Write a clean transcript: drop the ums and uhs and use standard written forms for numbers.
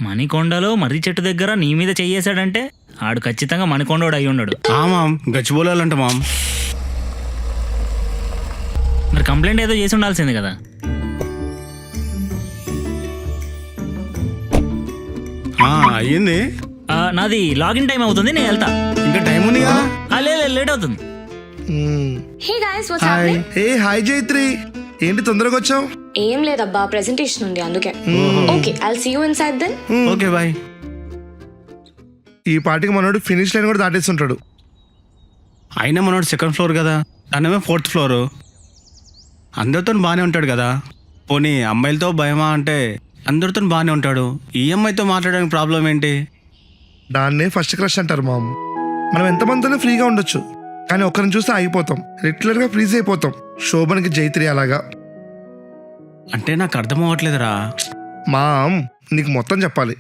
మణికొండలో మర్రి చెట్టు దగ్గర నీ మీద చెయ్యేశాడంటే ఆడు ఖచ్చితంగా మణికొండోడు అయి ఉండడు. మామ్ గచ్చిబోలాలంట మామ్. మరి కంప్లైంట్ ఏదో చేసి ఉండాల్సింది కదా. అయ్యింది. నాది లాగిన్ టైం అవుతుంది, నేను వెళ్తా. ఇంకా టైం ఉంది కదా. లేదు లేట్ అవుతుంది. Hey guys what's happening? ఏ హాయ్ జైత్రి, ఏంటి తొందరగా వచ్చావు? ఏం లేదబ్బా, ప్రెజెంటేషన్ ఉంది అందుకే. Okay I'll see you inside then. Okay bye. ఈ పాటికి మనోడు ఫినిష్ లైన్ కూడా దాటేస్తుంటాడు. అయినా మనోడు సెకండ్ ఫ్లోర్ కదా, తనేమో 4th ఫ్లోర్. అందరితో బాగానే ఉంటాడు కదా. పోనీ అమ్మాయిలతో భయమా అంటే అందరితో బాగానే ఉంటాడు. ఈ అమ్మాయితో మాట్లాడడానికి ప్రాబ్లం ఏంటి? దాన్నే ఫస్ట్ క్రష్ అంటారు మామ్. మనం ఎంతమందితోనే ఫ్రీగా ఉండొచ్చు, కానీ ఒక్కరిని చూస్తే ఆగిపోతాం, రెగ్యులర్గా ఫ్రీజ్ అయిపోతాం. శోభన్కి జైత్రి అలాగా. అంటే నాకు అర్థం అవ్వట్లేదురా. మామ్ నీకు మొత్తం చెప్పాలి.